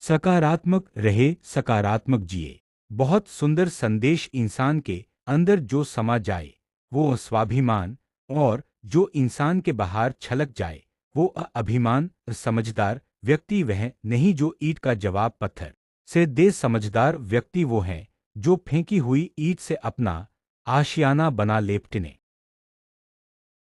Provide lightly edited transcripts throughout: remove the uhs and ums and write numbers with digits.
सकारात्मक रहे, सकारात्मक जिए। बहुत सुंदर संदेश। इंसान के अंदर जो समा जाए वो स्वाभिमान, और जो इंसान के बाहर छलक जाए वो अभिमान। समझदार व्यक्ति वह नहीं जो ईंट का जवाब पत्थर से दे। समझदार व्यक्ति वो है जो फेंकी हुई ईंट से अपना आशियाना बना लेपटने।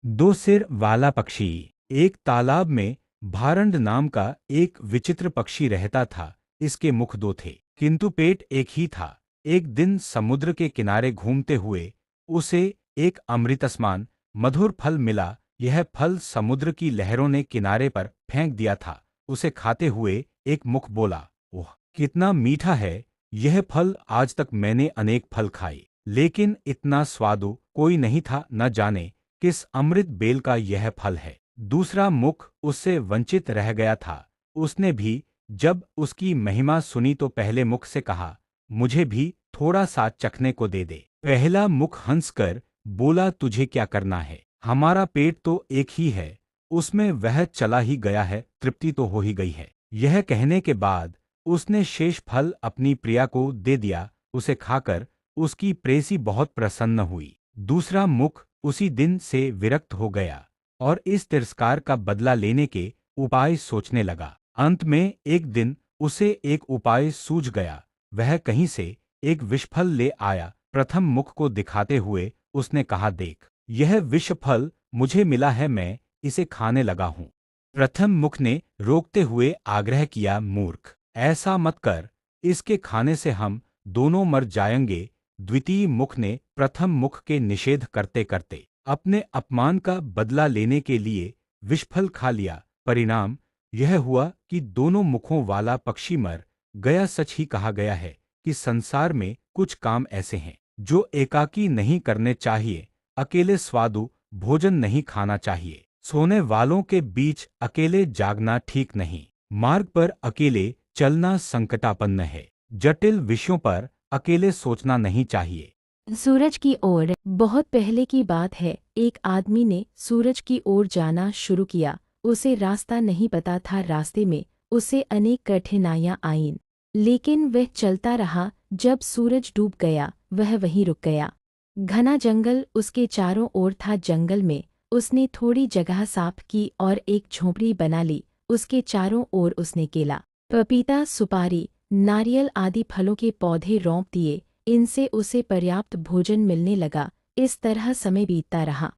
दो सिर वाला पक्षी। एक तालाब में भारंड नाम का एक विचित्र पक्षी रहता था। इसके मुख दो थे किंतु पेट एक ही था। एक दिन समुद्र के किनारे घूमते हुए उसे एक अमृतसमान मधुर फल मिला। यह फल समुद्र की लहरों ने किनारे पर फेंक दिया था। उसे खाते हुए एक मुख बोला, ओह कितना मीठा है यह फल। आज तक मैंने अनेक फल खाए, लेकिन इतना स्वादु कोई नहीं था। न जाने किस अमृत बेल का यह फल है। दूसरा मुख उससे वंचित रह गया था। उसने भी जब उसकी महिमा सुनी तो पहले मुख से कहा, मुझे भी थोड़ा सा चखने को दे दे। पहला मुख हंसकर बोला, तुझे क्या करना है, हमारा पेट तो एक ही है। उसमें वह चला ही गया है, तृप्ति तो हो ही गई है। यह कहने के बाद उसने शेष फल अपनी प्रिया को दे दिया। उसे खाकर उसकी प्रेसी बहुत प्रसन्न हुई। दूसरा मुख उसी दिन से विरक्त हो गया और इस तिरस्कार का बदला लेने के उपाय सोचने लगा। अंत में एक दिन उसे एक उपाय सूझ गया। वह कहीं से एक विषफल ले आया। प्रथम मुख को दिखाते हुए उसने कहा, देख यह विषफल मुझे मिला है, मैं इसे खाने लगा हूँ। प्रथम मुख ने रोकते हुए आग्रह किया, मूर्ख ऐसा मत कर, इसके खाने से हम दोनों मर जाएंगे। द्वितीय मुख ने प्रथम मुख के निषेध करते करते अपने अपमान का बदला लेने के लिए विषफल खा लिया। परिणाम यह हुआ कि दोनों मुखों वाला पक्षी मर गया। सच ही कहा गया है कि संसार में कुछ काम ऐसे हैं जो एकाकी नहीं करने चाहिए। अकेले स्वादु भोजन नहीं खाना चाहिए। सोने वालों के बीच अकेले जागना ठीक नहीं। मार्ग पर अकेले चलना संकटापन्न है। जटिल विषयों पर अकेले सोचना नहीं चाहिए। सूरज की ओर। बहुत पहले की बात है, एक आदमी ने सूरज की ओर जाना शुरू किया। उसे रास्ता नहीं पता था। रास्ते में उसे अनेक कठिनाइयां आईं, लेकिन वह चलता रहा। जब सूरज डूब गया वह वहीं रुक गया। घना जंगल उसके चारों ओर था। जंगल में उसने थोड़ी जगह साफ की और एक झोंपड़ी बना ली। उसके चारों ओर उसने केला, पपीता, सुपारी, नारियल आदि फलों के पौधे रोंप दिए। इनसे उसे पर्याप्त भोजन मिलने लगा। इस तरह समय बीतता रहा।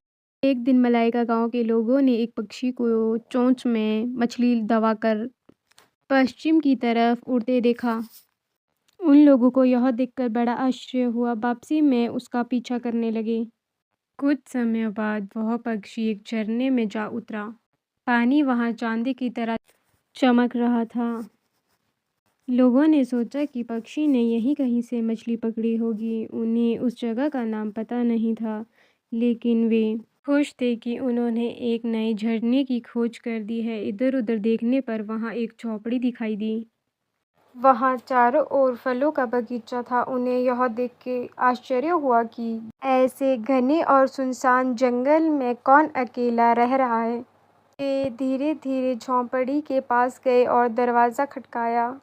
एक दिन मलाइका गांव के लोगों ने एक पक्षी को चोंच में मछली दबाकर पश्चिम की तरफ उड़ते देखा। उन लोगों को यह देखकर बड़ा आश्चर्य हुआ। वापसी में उसका पीछा करने लगे। कुछ समय बाद वह पक्षी एक झरने में जा उतरा। पानी वहां चांदी की तरह चमक रहा था। लोगों ने सोचा कि पक्षी ने यहीं कहीं से मछली पकड़ी होगी। उन्हें उस जगह का नाम पता नहीं था, लेकिन वे खुश थे कि उन्होंने एक नए झरने की खोज कर दी है। इधर-उधर देखने पर वहां एक झोपड़ी दिखाई दी। वहां चारों ओर फलों का बगीचा था। उन्हें यह देख के आश्चर्य हुआ कि ऐसे घने और सुनसान जंगल में कौन अकेला रह रहा है। वे धीरे-धीरे झोंपड़ी के पास गए और दरवाज़ा खटकाया।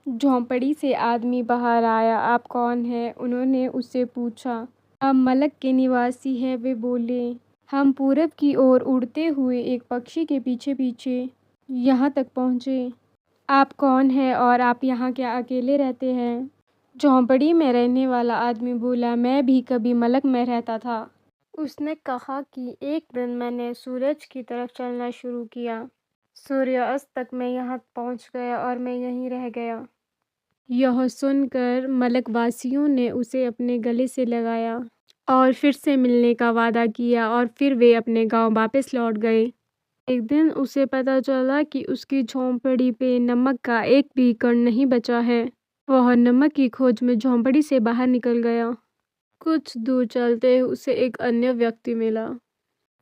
झोंपड़ी से आदमी बाहर आया। आप कौन हैं? उन्होंने उससे पूछा। हम मलक के निवासी हैं, वे बोले। हम पूरब की ओर उड़ते हुए एक पक्षी के पीछे पीछे यहाँ तक पहुँचे। आप कौन हैं और आप यहाँ क्या अकेले रहते हैं? झोंपड़ी में रहने वाला आदमी बोला, मैं भी कभी मलक में रहता था। उसने कहा कि एक दिन मैंने सूरज की तरफ चलना शुरू किया। सूर्यास्त तक मैं यहाँ पहुँच गया और मैं यहीं रह गया। यह सुनकर मलकवासियों ने उसे अपने गले से लगाया और फिर से मिलने का वादा किया और फिर वे अपने गांव वापस लौट गए। एक दिन उसे पता चला कि उसकी झोंपड़ी पे नमक का एक भी कण नहीं बचा है। वह नमक की खोज में झोंपड़ी से बाहर निकल गया। कुछ दूर चलते उसे एक अन्य व्यक्ति मिला।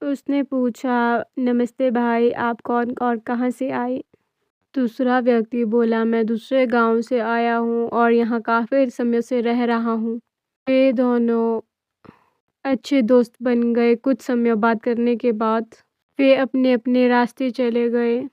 उसने पूछा, नमस्ते भाई, आप कौन और कहाँ से आए? दूसरा व्यक्ति बोला, मैं दूसरे गांव से आया हूँ और यहाँ काफ़ी समय से रह रहा हूँ। वे दोनों अच्छे दोस्त बन गए। कुछ समय बात करने के बाद वे अपने अपने रास्ते चले गए।